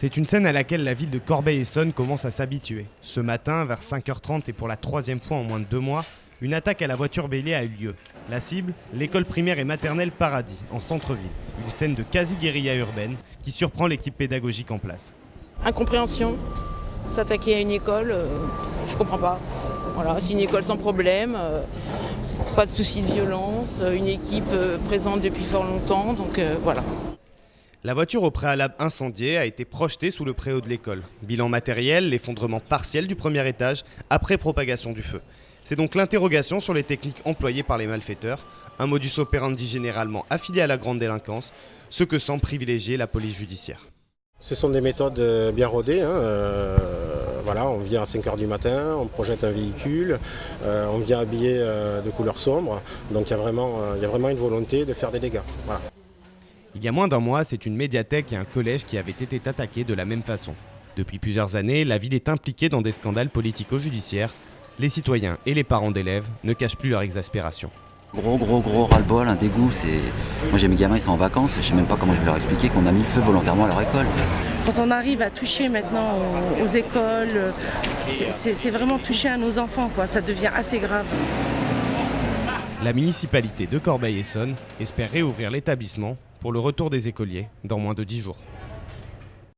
C'est une scène à laquelle la ville de Corbeil-Essonnes commence à s'habituer. Ce matin, vers 5h30 et pour la troisième fois en moins de 2 mois, une attaque à la voiture bélier a eu lieu. La cible, l'école primaire et maternelle Paradis, en centre-ville. Une scène de quasi-guérilla urbaine qui surprend l'équipe pédagogique en place. Incompréhension, s'attaquer à une école, je comprends pas. Voilà, c'est une école sans problème, pas de soucis de violence, une équipe présente depuis fort longtemps, donc voilà. La voiture au préalable incendiée a été projetée sous le préau de l'école. Bilan matériel, l'effondrement partiel du premier étage après propagation du feu. C'est donc l'interrogation sur les techniques employées par les malfaiteurs, un modus operandi généralement affilié à la grande délinquance, ce que semble privilégier la police judiciaire. Ce sont des méthodes bien rodées. Voilà, on vient à 5h du matin, on projette un véhicule, on vient habillé de couleur sombre. Donc il y a vraiment une volonté de faire des dégâts. Voilà. Il y a moins d'un mois, c'est une médiathèque et un collège qui avaient été attaqués de la même façon. Depuis plusieurs années, la ville est impliquée dans des scandales politico-judiciaires. Les citoyens et les parents d'élèves ne cachent plus leur exaspération. Gros ras-le-bol, un dégoût. Moi j'ai mes gamins, ils sont en vacances, je sais même pas comment je vais leur expliquer qu'on a mis le feu volontairement à leur école. Quand on arrive à toucher maintenant aux écoles, c'est vraiment toucher à nos enfants, quoi. Ça devient assez grave. La municipalité de Corbeil-Essonnes espère réouvrir l'établissement pour le retour des écoliers dans moins de 10 jours.